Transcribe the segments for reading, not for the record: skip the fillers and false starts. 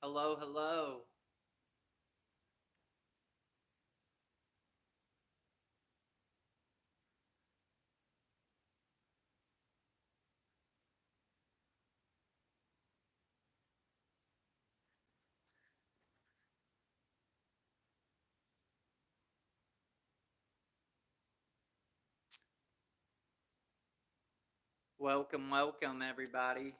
Hello, hello. Welcome, welcome, everybody.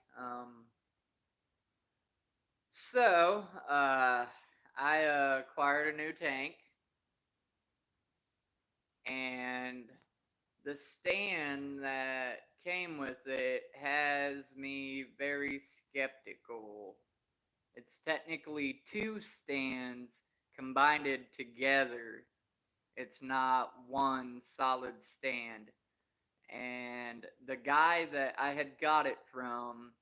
So, I acquired a new tank, and the stand that came with it has me very skeptical. It's technically two stands combined together. It's not one solid stand. And the guy that I had got it from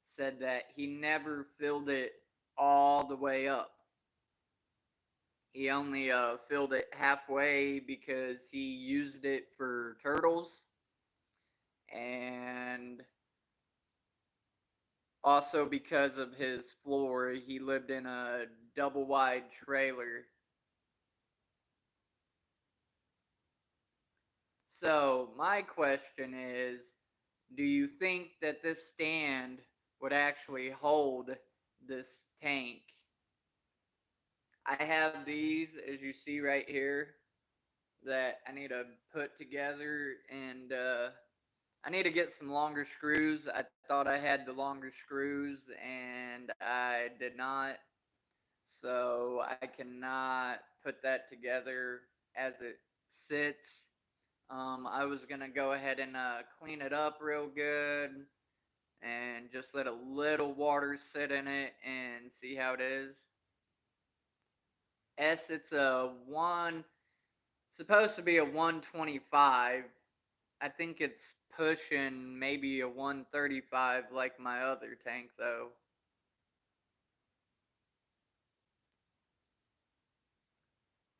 said that he never filled it all the way up. He only filled it halfway because he used it for turtles, and also because of his floor. He lived in a double wide trailer. So, my question is, do you think that this stand would actually hold this tank? I have these, as you see right here, that I need to put together, and I need to get some longer screws. I thought I had the longer screws, and I did not. So I cannot put that together as it sits. I was gonna go ahead and clean it up real good and just let a little water sit in it and see how it is. It's a one, supposed to be a 125. I think it's pushing maybe a 135 like my other tank though.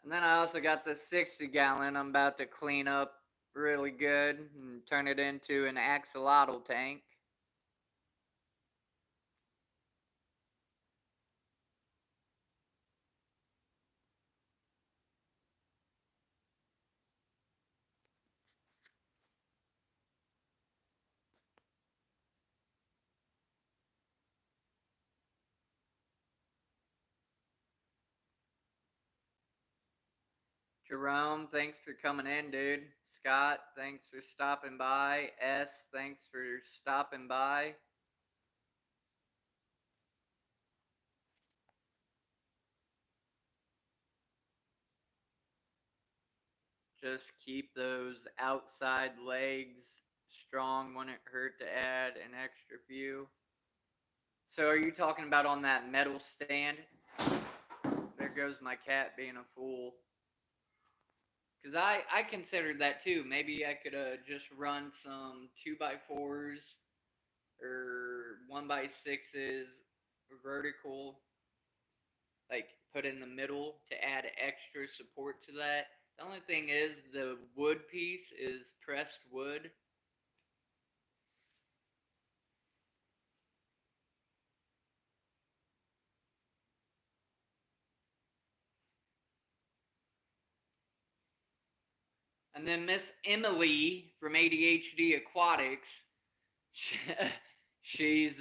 And then I also got the 60 gallon I'm about to clean up really good and turn it into an axolotl tank. Jerome, thanks for coming in, dude. Scott, thanks for stopping by. S, thanks for stopping by. Just keep those outside legs strong. Wouldn't hurt to add an extra few. So, are you talking about on that metal stand? There goes my cat being a fool. Because I considered that too. Maybe I could just run some 2x4s or 1x6s vertical, like put in the middle to add extra support to that. The only thing is the wood piece is pressed wood. And then Miss Emily from ADHD Aquatics, she's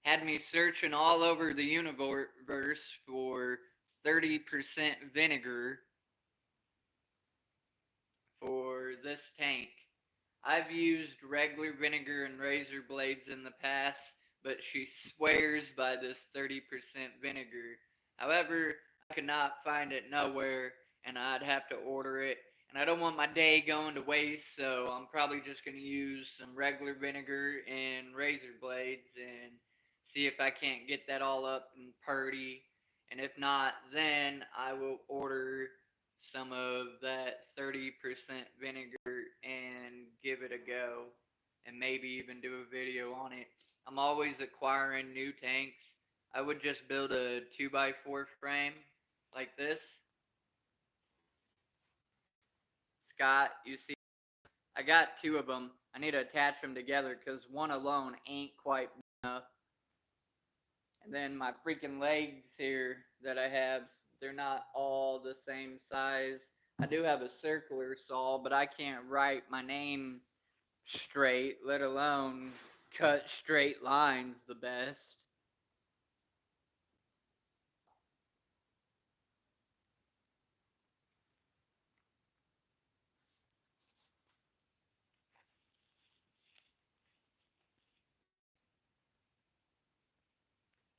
had me searching all over the universe for 30% vinegar for this tank. I've used regular vinegar and razor blades in the past, but she swears by this 30% vinegar. However, I could not find it nowhere, and I'd have to order it. And I don't want my day going to waste, so I'm probably just going to use some regular vinegar and razor blades and see if I can't get that all up and purty. And if not, then I will order some of that 30% vinegar and give it a go and maybe even do a video on it. I'm always acquiring new tanks. I would just build a 2x4 frame like this. Scott, you see, I got two of them. I need to attach them together because one alone ain't quite enough. And then my freaking legs here that I have, they're not all the same size. I do have a circular saw, but I can't write my name straight, let alone cut straight lines the best.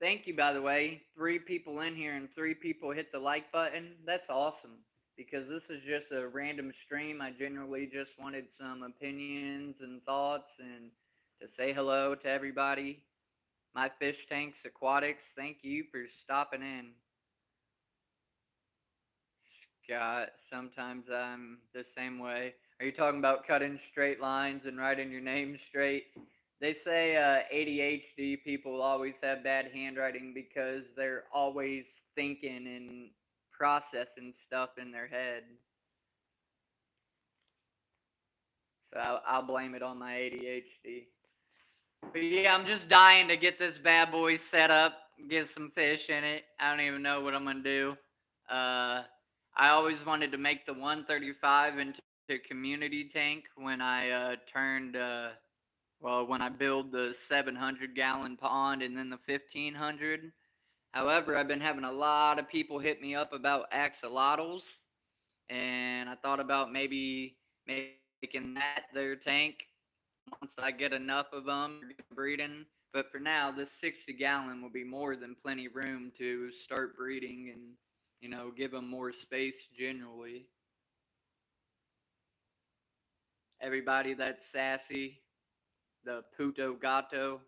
Thank you, by the way. 3 people in here and 3 people hit the like button. That's awesome because this is just a random stream. I generally just wanted some opinions and thoughts and to say hello to everybody. My fish tanks, Aquatics, thank you for stopping in. Scott, sometimes I'm the same way. Are you talking about cutting straight lines and writing your name straight? They say ADHD people always have bad handwriting because they're always thinking and processing stuff in their head. So I'll blame it on my ADHD. But yeah, I'm just dying to get this bad boy set up, get some fish in it. I don't even know what I'm gonna do. Uh, I always wanted to make the 135 into a community tank when I turned. Well, when I build the 700-gallon pond and then the 1500. However, I've been having a lot of people hit me up about axolotls, and I thought about maybe making that their tank once I get enough of them breeding. But for now, this 60-gallon will be more than plenty room to start breeding and give them more space generally. Everybody that's sassy, the puto gato.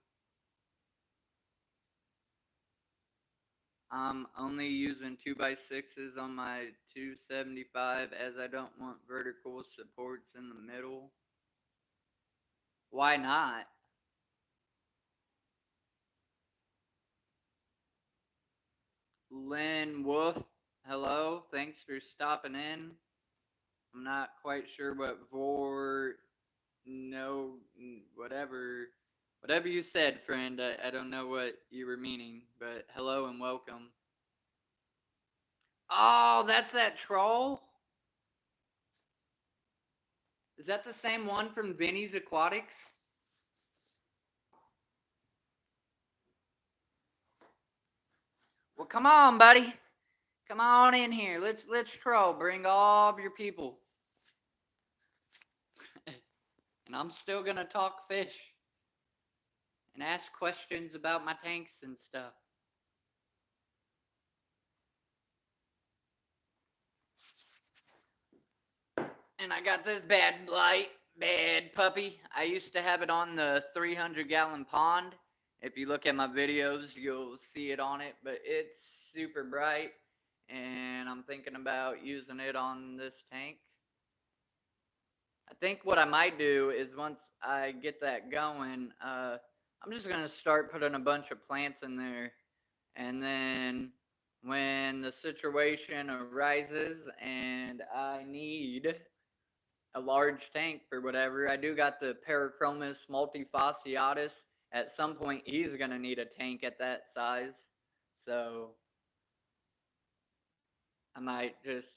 I'm only using 2x6s on my 275 as I don't want vertical supports in the middle. Why not? Lynn Wolf, hello. Thanks for stopping in. I'm not quite sure what no, whatever you said, friend. I don't know what you were meaning, but hello and welcome. Oh, that's that troll? Is that the same one from Vinny's Aquatics? Well, come on, buddy. Come on in here. Let's troll. Bring all of your people. And I'm still gonna talk fish and ask questions about my tanks and stuff. And I got this bad puppy. I used to have it on the 300-gallon pond. If you look at my videos, you'll see it on it, but it's super bright, and I'm thinking about using it on this tank. I think what I might do is once I get that going, I'm just gonna start putting a bunch of plants in there, and then when the situation arises and I need a large tank for whatever, I do got the Parachromis multifasciatus. At some point, he's gonna need a tank at that size, so I might just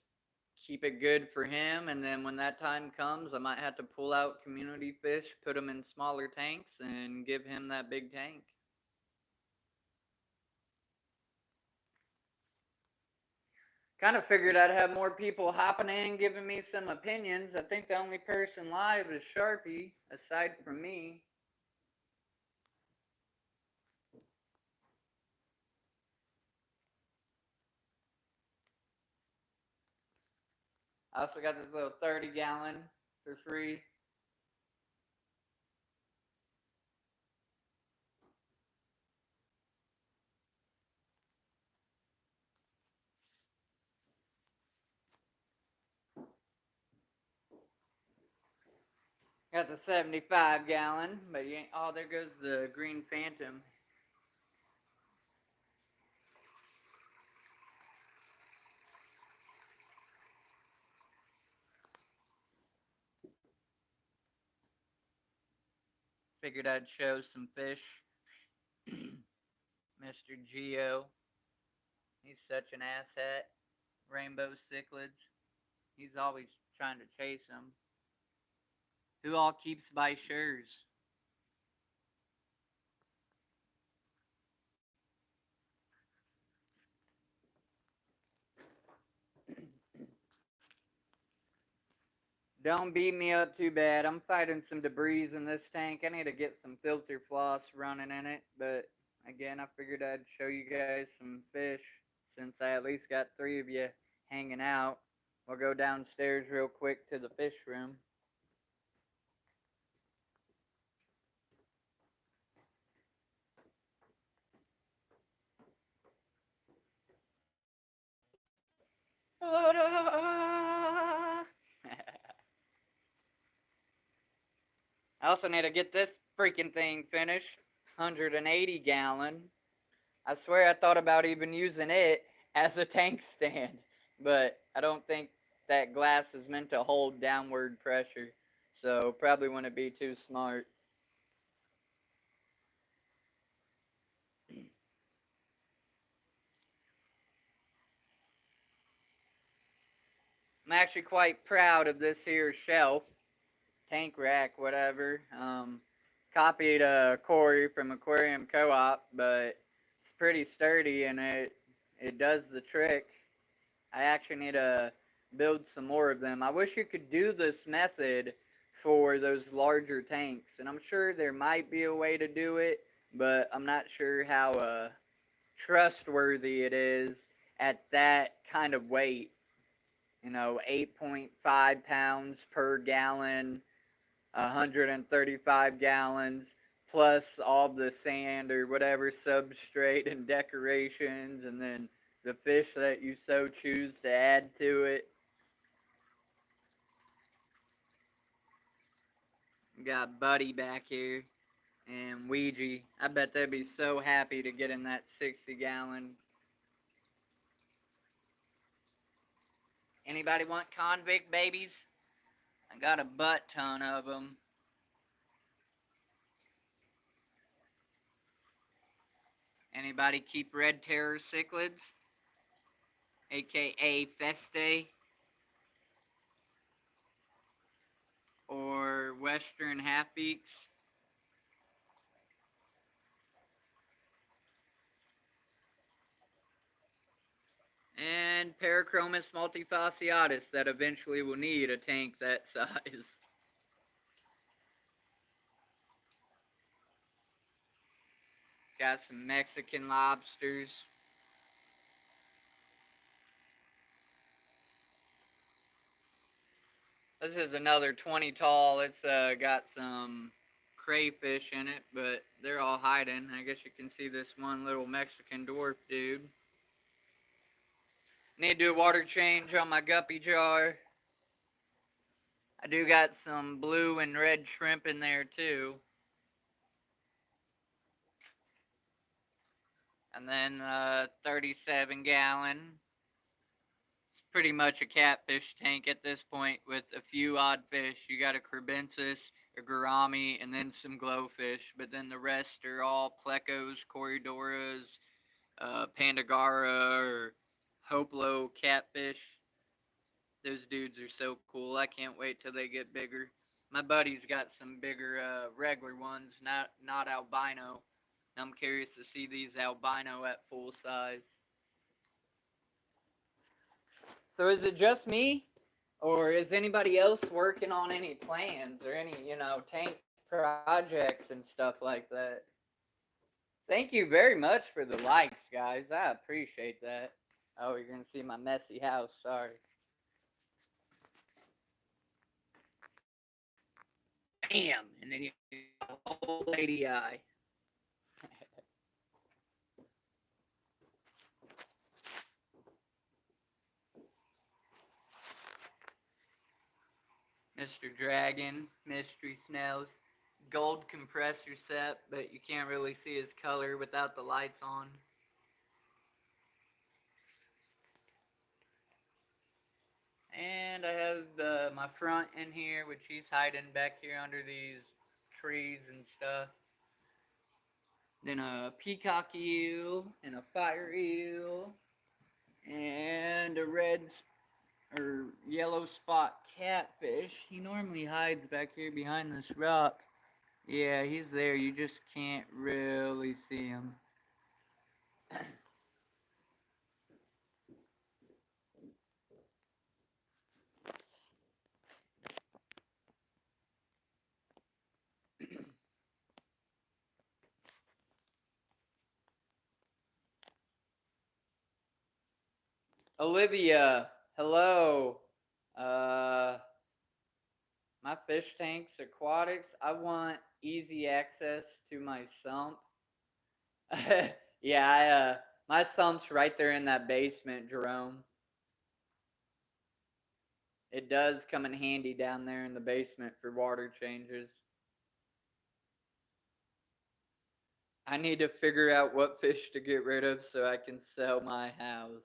keep it good for him, and then when that time comes, I might have to pull out community fish, put them in smaller tanks, and give him that big tank. Kind of figured I'd have more people hopping in, giving me some opinions. I think the only person live is Sharpie, aside from me. I also got this little 30-gallon for free. Got the 75-gallon, but you ain't. Oh, there goes the green phantom. Figured I'd show some fish. Mr. Geo. He's such an asshat. Rainbow cichlids. He's always trying to chase them. Who all keeps by shures? Don't beat me up too bad. I'm fighting some debris in this tank. I need to get some filter floss running in it. But again, I figured I'd show you guys some fish since I at least got 3 of you hanging out. We'll go downstairs real quick to the fish room. I also need to get this freaking thing finished. 180 gallon. I swear I thought about even using it as a tank stand, but I don't think that glass is meant to hold downward pressure, so probably wouldn't be too smart. I'm actually quite proud of this here shelf, tank rack, whatever. Copied Corey from Aquarium Co-op, but it's pretty sturdy and it does the trick. I actually need to build some more of them. I wish you could do this method for those larger tanks, and I'm sure there might be a way to do it, but I'm not sure how trustworthy it is at that kind of weight. 8.5 pounds per gallon, 135 gallons, plus all the sand or whatever substrate and decorations, and then the fish that you so choose to add to it. We got Buddy back here and Ouija. I bet they'd be so happy to get in that 60-gallon. Anybody want convict babies? I got a butt ton of them. Anybody keep red terror cichlids? AKA Feste? Or western half-beaks? And Parachromis multifasciatus that eventually will need a tank that size. Got some Mexican lobsters. This is another 20 tall. It's got some crayfish in it, but they're all hiding. I guess you can see this one little Mexican dwarf dude. Need to do a water change on my guppy jar. I do got some blue and red shrimp in there too. And then 37 gallon. It's pretty much a catfish tank at this point with a few odd fish. You got a crebensis, a gourami, and then some glowfish. But then the rest are all plecos, corridoras, pandagara, or hoplo catfish. Those dudes are so cool. I can't wait till they get bigger. My buddy's got some bigger regular ones, not albino. I'm curious to see these albino at full size. So is it just me, or is anybody else working on any plans or any, tank projects and stuff like that? Thank you very much for the likes, guys. I appreciate that. Oh, you're going to see my messy house. Sorry. Bam! And then you got a whole lady eye. Mr. Dragon, Mystery Snails, gold compressor set, but you can't really see his color without the lights on. And I have my front in here, which he's hiding back here under these trees and stuff. then a peacock eel, and a fire eel, and a or yellow spot catfish. He normally hides back here behind this rock. Yeah, he's there. You just can't really see him. Olivia, hello. Uh, my fish tanks, aquatics. I want easy access to my sump. Yeah, my sump's right there in that basement, Jerome. It does come in handy down there in the basement for water changes. I need to figure out what fish to get rid of so I can sell my house.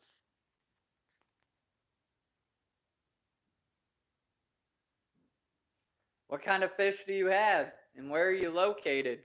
What kind of fish do you have, and where are you located?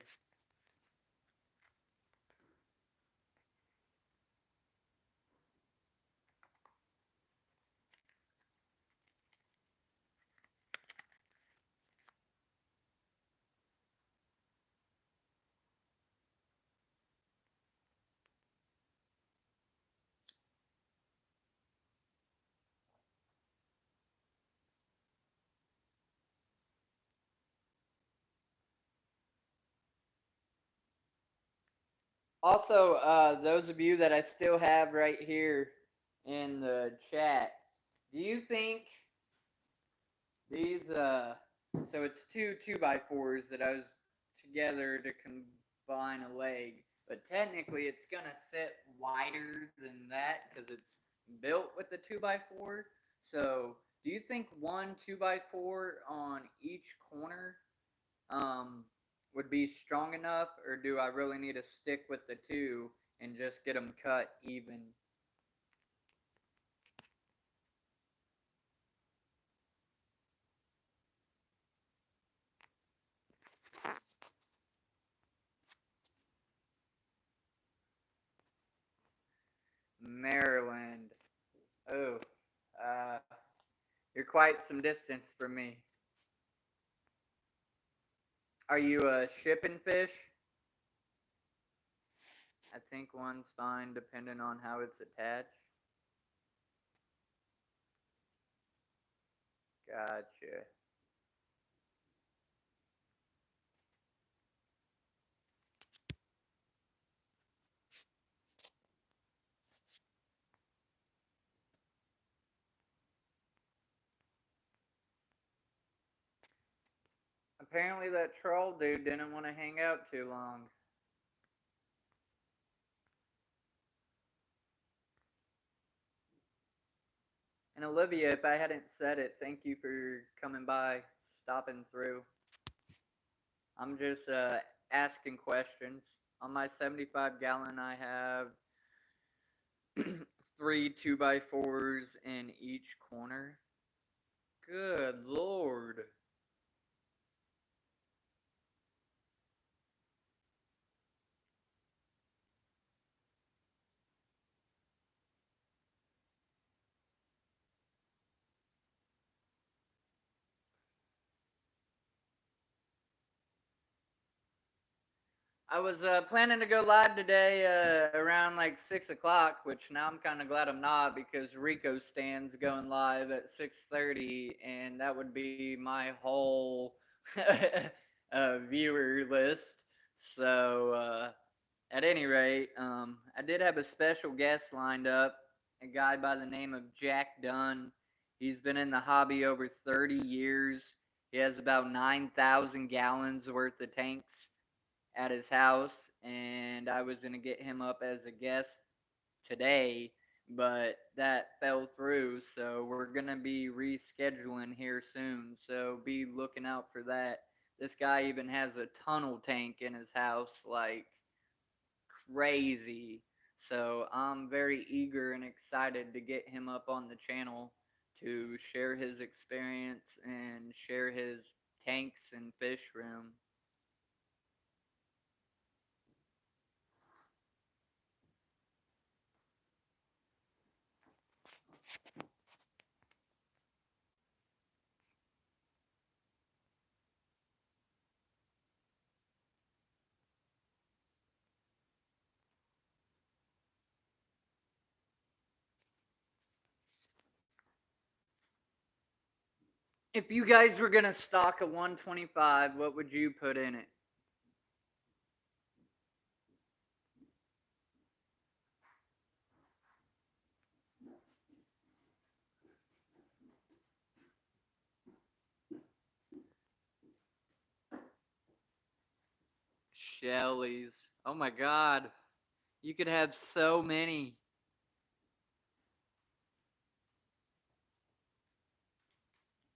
Also, those of you that I still have right here in the chat, do you think these, so it's two by 4s that I was together to combine a leg, but technically it's gonna sit wider than that because it's built with the 2x4. So, do you think one 2x4 on each corner um, would be strong enough, or do I really need to stick with the two and just get them cut even? Maryland. Oh, uh, you're quite some distance from me. Are you shipping fish? I think one's fine depending on how it's attached. Gotcha. Apparently that troll dude didn't want to hang out too long. And Olivia, if I hadn't said it, thank you for coming by, stopping through. I'm just asking questions. On my 75-gallon, I have 3 2x4s in each corner. Good lord. I was planning to go live today around like 6 o'clock, which now I'm kind of glad I'm not because Rico stands going live at 6:30, and that would be my whole viewer list. So at any rate, I did have a special guest lined up, a guy by the name of Jack Dunn. He's been in the hobby over 30 years. He has about 9,000 gallons worth of tanks at his house, and I was gonna get him up as a guest today, but that fell through. So we're gonna be rescheduling here soon. So be looking out for that. This guy even has a tunnel tank in his house, like crazy. So I'm very eager and excited to get him up on the channel to share his experience and share his tanks and fish room. If you guys were gonna stock a 125, what would you put in it? Shelly's. Oh my god. You could have so many.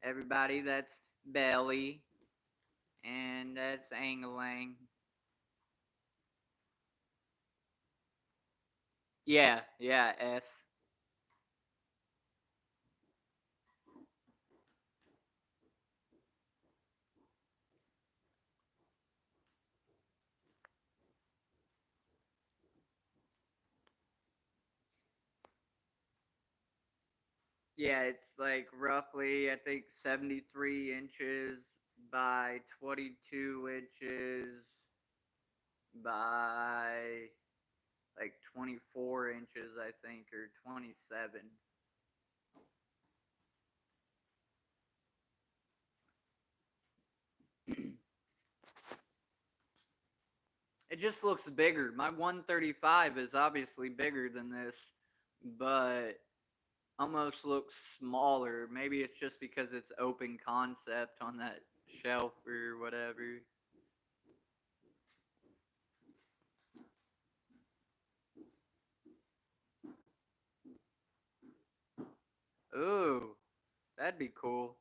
Everybody, that's Belly. And that's Angling. Yeah, yeah, S. Yeah, it's like roughly, I think, 73 inches by 22 inches by like 24 inches, I think, or 27. It just looks bigger. My 135 is obviously bigger than this, but almost looks smaller. Maybe it's just because it's open concept on that shelf or whatever. Ooh, that'd be cool.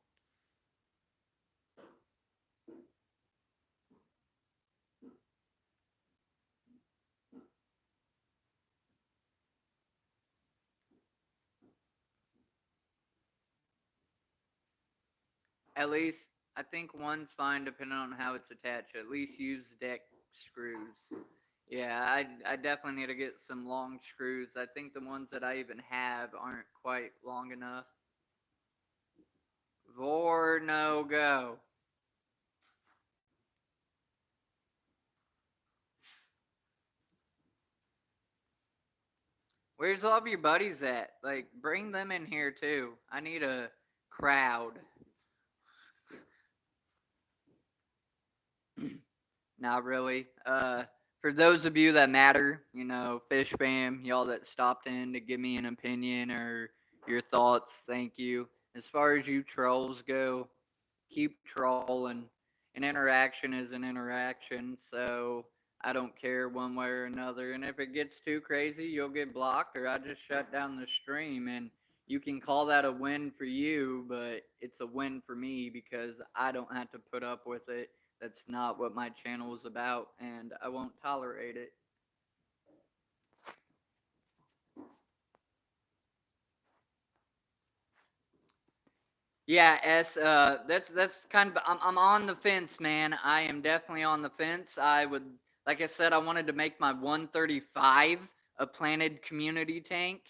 At least I think one's fine depending on how it's attached. At least use deck screws. Yeah, I definitely need to get some long screws. I think the ones that I even have aren't quite long enough. Vor no go. Where's all of your buddies at? Like, bring them in here too. I need a crowd. Not really. For those of you that matter, you know, Fish Fam, y'all that stopped in to give me an opinion or your thoughts, thank you. As far as you trolls go, keep trolling. An interaction is an interaction, so I don't care one way or another. And if it gets too crazy, you'll get blocked, or I just shut down the stream. And you can call that a win for you, but it's a win for me because I don't have to put up with it. That's not what my channel is about, and I won't tolerate it. Yeah, S. That's kind of. I'm on the fence, man. I am definitely on the fence. I would, like I said, I wanted to make my 135 a planted community tank,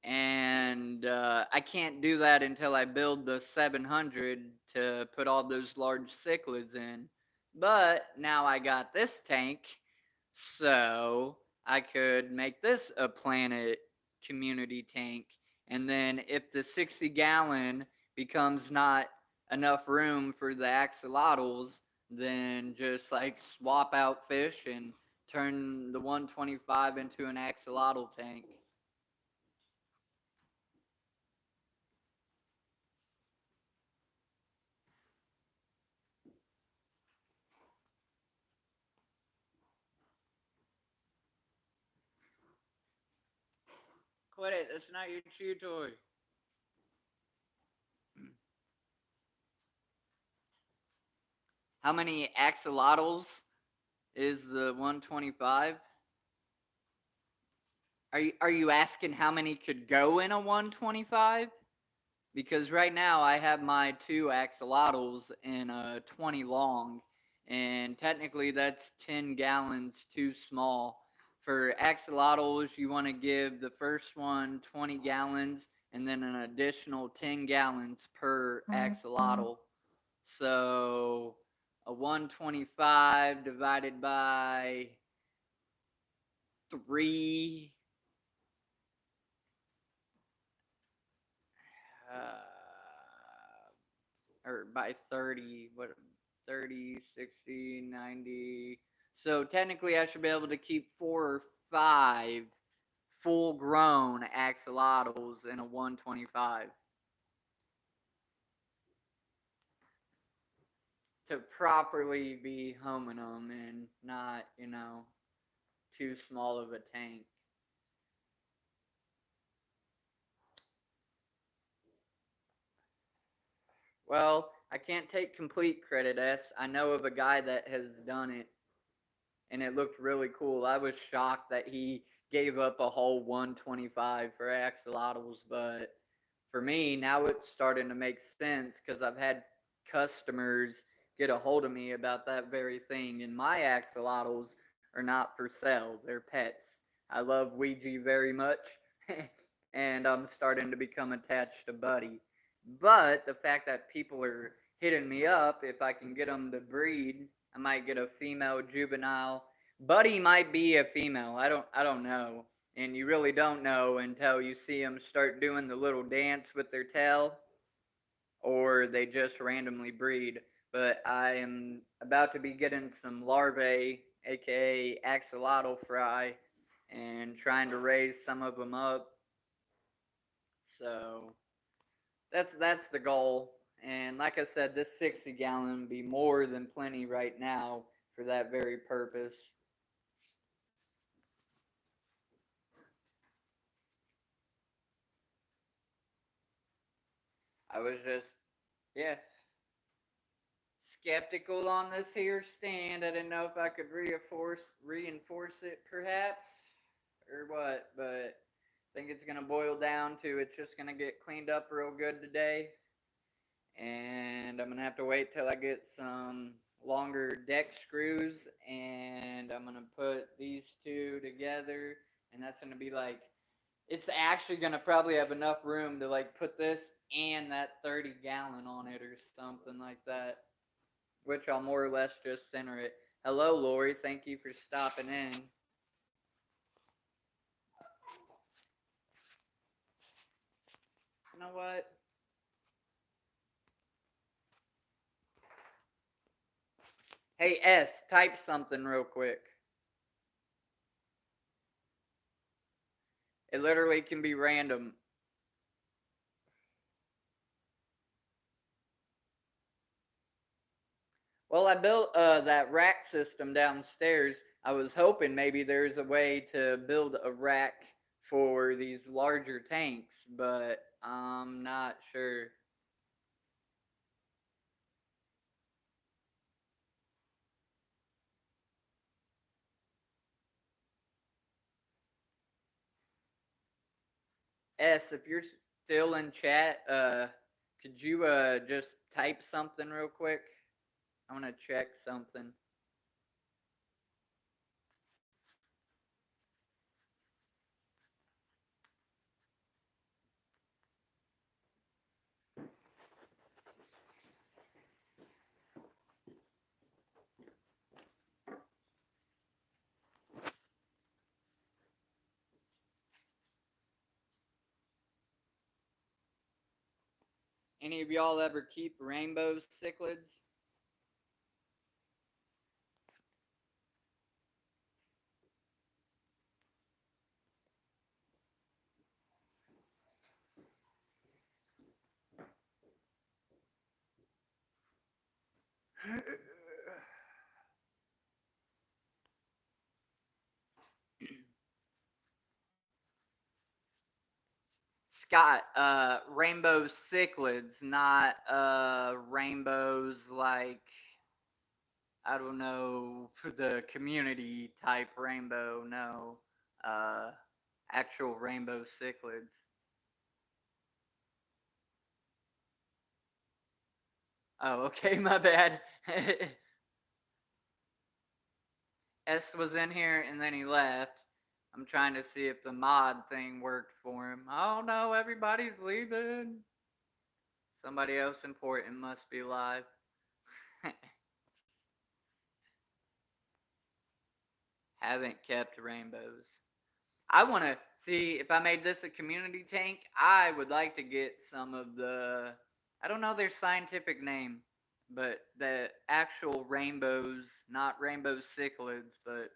and I can't do that until I build the 700 to put all those large cichlids in. But now I got this tank, so I could make this a planet community tank. And then if the 60-gallon becomes not enough room for the axolotls, then just like swap out fish and turn the 125 into an axolotl tank. Quit it. That's not your chew toy. How many axolotls is the 125? Are you asking how many could go in a 125? Because right now I have my two axolotls in a 20 long, and technically that's 10 gallons too small. For axolotls, you want to give the first one 20 gallons and then an additional 10 gallons per axolotl. So a 125 divided by 3. Uh, or by 30, what, 30, 60, 90. So technically I should be able to keep 4 or 5 full grown axolotls in a 125 to properly be homing them and not, too small of a tank. Well, I can't take complete credit, S. I know of a guy that has done it, and it looked really cool. I was shocked that he gave up a whole 125 for axolotls, but for me, now it's starting to make sense because I've had customers get a hold of me about that very thing, and my axolotls are not for sale, they're pets. I love Ouija very much, and I'm starting to become attached to Buddy. But the fact that people are hitting me up, if I can get them to breed, I might get a female juvenile. Buddy might be a female. I don't know. And you really don't know until you see them start doing the little dance with their tail, or they just randomly breed. But I am about to be getting some larvae, aka axolotl fry, and trying to raise some of them up. So that's the goal. And like I said, this 60-gallon would be more than plenty right now for that very purpose. I was just, yeah, skeptical on this here stand. I didn't know if I could reinforce it perhaps or what, but I think it's gonna boil down to it's just gonna get cleaned up real good today, and I'm gonna have to wait till I get some longer deck screws, and I'm gonna put these two together, and that's gonna be like, it's actually gonna probably have enough room to like put this and that 30-gallon on it or something like that, which I'll more or less just center it. Hello, Lori. Thank you for stopping in. You know what? Hey, S, type something real quick. It literally can be random. Well, I built that rack system downstairs. I was hoping maybe there's a way to build a rack for these larger tanks, but I'm not sure. S, if you're still in chat, could you just type something real quick? I want to check something. Any of y'all ever keep rainbow cichlids? Scott, rainbow cichlids, not rainbows like, I don't know, the community type rainbow. No, uh, actual rainbow cichlids. Oh, okay, my bad. S was in here and then he left. I'm trying to see if the mod thing worked for him. Oh no, everybody's leaving. Somebody else important must be live. Haven't kept rainbows. I want to see if I made this a community tank. I would like to get some of the I don't know their scientific name, but the actual rainbows, not rainbow cichlids, but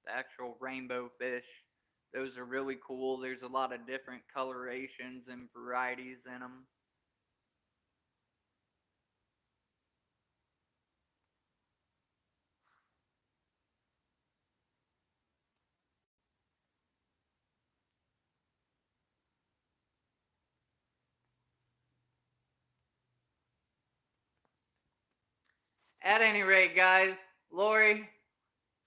the actual rainbow fish, those are really cool. There's a lot of different colorations and varieties in them. At any rate, guys, Lori,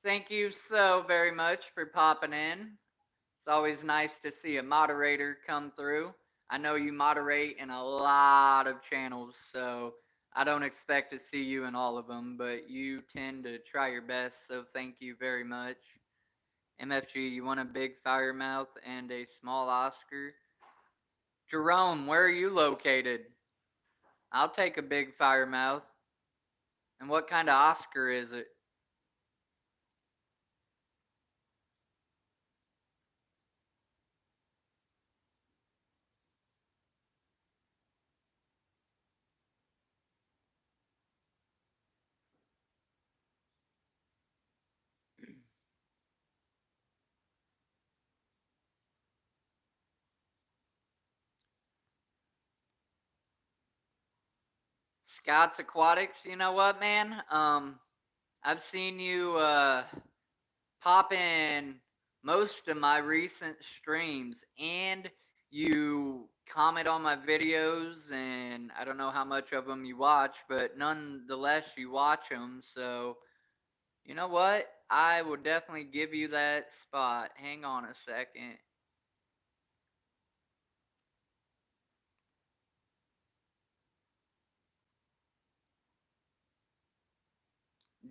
thank you so very much for popping in. It's always nice to see a moderator come through. I know you moderate in a lot of channels, so I don't expect to see you in all of them, but you tend to try your best, so thank you very much. MFG, you want a big firemouth and a small Oscar? Jerome, where are you located? I'll take a big firemouth. And what kind of Oscar is it? Scott's Aquatics. You know what, man? I've seen you pop in most of my recent streams, and you comment on my videos, and I don't know how much of them you watch, but nonetheless, you watch them. So, you know what? I will definitely give you that spot. Hang on a second.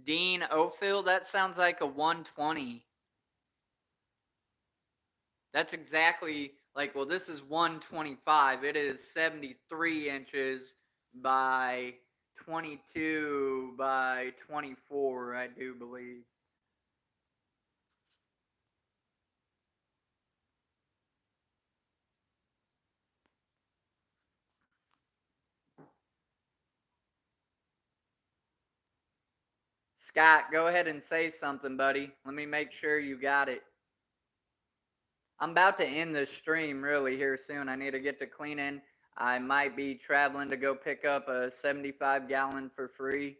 Dean Ophil, that sounds like a 120. That's exactly like, well, this is 125. It is 73 inches by 22 by 24, I do believe. Scott, go ahead and say something, buddy. Let me make sure you got it. I'm about to end this stream really here soon. I need to get to cleaning. I might be traveling to go pick up a 75-gallon for free.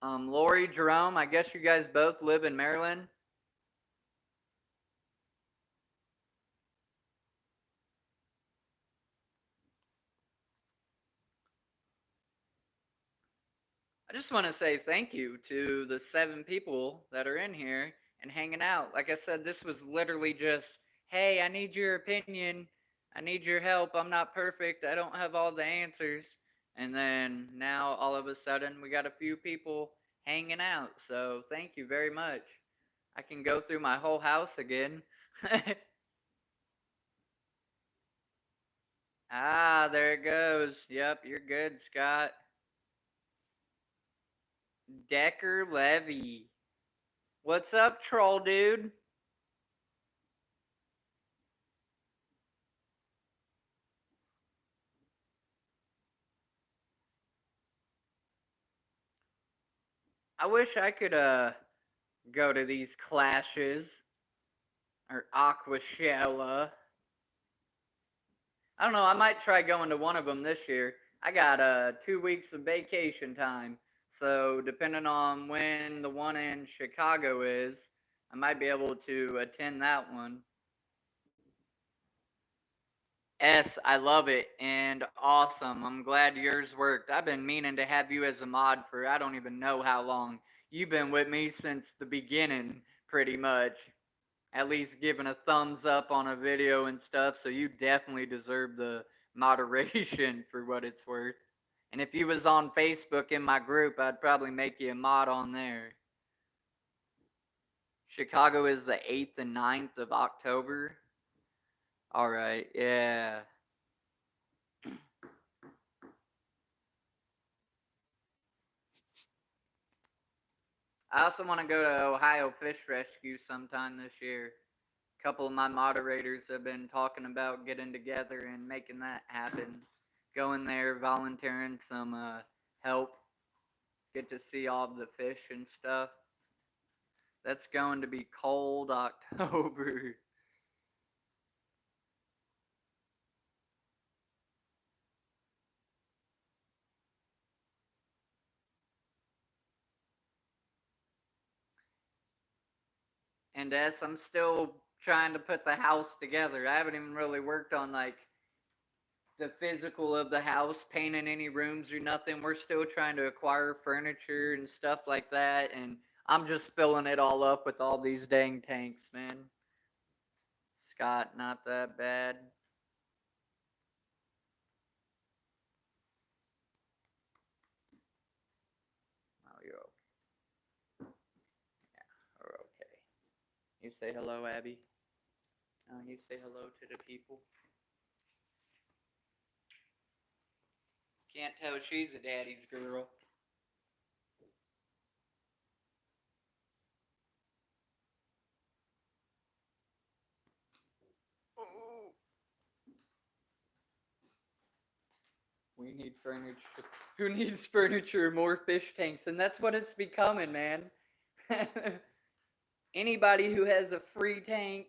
Lori, Jerome, I guess you guys both live in Maryland. I just want to say thank you to the 7 people that are in here and hanging out. Like I said, this was literally just, hey, I need your opinion. I need your help. I'm not perfect. I don't have all the answers. And then now all of a sudden we got a few people hanging out. So thank you very much. I can go through my whole house again. Ah, there it goes. Yep, you're good, Scott. Decker Levy. What's up, troll dude? I wish I could go to these clashes or Aquashella. I don't know. I might try going to one of them this year. I got 2 weeks of vacation time, so depending on when the one in Chicago is, I might be able to attend that one. S, I love it and awesome. I'm glad yours worked. I've been meaning to have you as a mod for I don't even know how long. You've been with me since the beginning, pretty much. At least giving a thumbs up on a video and stuff, so you definitely deserve the moderation for what it's worth. And if you was on Facebook in my group, I'd probably make you a mod on there. Chicago is the 8th and 9th of October. All right, yeah. I also want to go to Ohio Fish Rescue sometime this year. A couple of my moderators have been talking about getting together and making that happen. Going there, volunteering some help, get to see all the fish and stuff. That's going to be cold October. And as I'm still trying to put the house together, I haven't even really worked on like the physical of the house, painting any rooms or nothing. We're still trying to acquire furniture and stuff like that, and I'm just filling it all up with all these dang tanks, man. Scott, not that bad. Oh, you're okay. Yeah, we're okay. You say hello, Abby. You say hello to the people. Can't tell she's a daddy's girl. We need furniture. Who needs furniture? More fish tanks, and that's what it's becoming, man. Anybody who has a free tank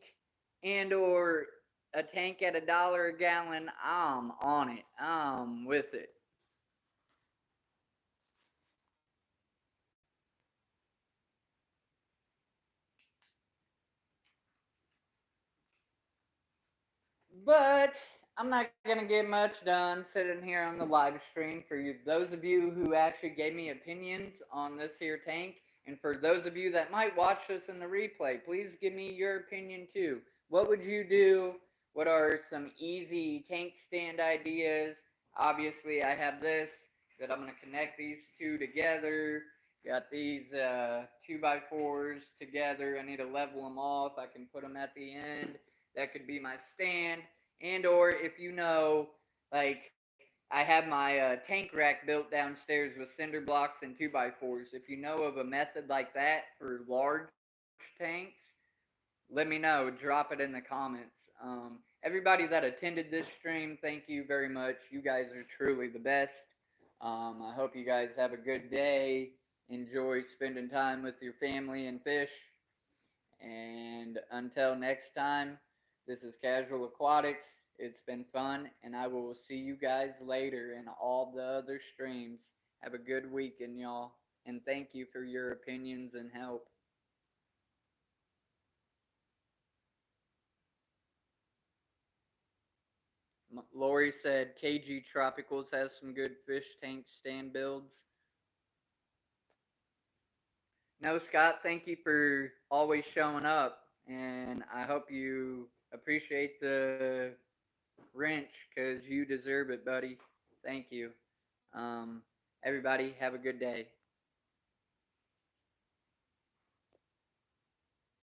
and or a tank at $1 a gallon, I'm on it. I'm with it. But I'm not gonna get much done sitting here on the live stream for you. Those of you who actually gave me opinions on this here tank, and for those of you that might watch this in the replay, please give me your opinion too. What would you do? What are some easy tank stand ideas? Obviously, I have this that I'm gonna connect these two together. Got these 2x4s together. I need to level them off. I can put them at the end. That could be my stand. And or if you know, like I have my tank rack built downstairs with cinder blocks and 2x4s. If you know of a method like that for large tanks, let me know. Drop it in the comments. Everybody that attended this stream, thank you very much. You guys are truly the best. I hope you guys have a good day. Enjoy spending time with your family and fish. And until next time, this is Casual Aquatics. It's been fun, and I will see you guys later in all the other streams. Have a good weekend, y'all. And thank you for your opinions and help. Lori said KG Tropicals has some good fish tank stand builds. No, Scott, thank you for always showing up. And I hope you appreciate the wrench because you deserve it, buddy. Thank you. Everybody, have a good day.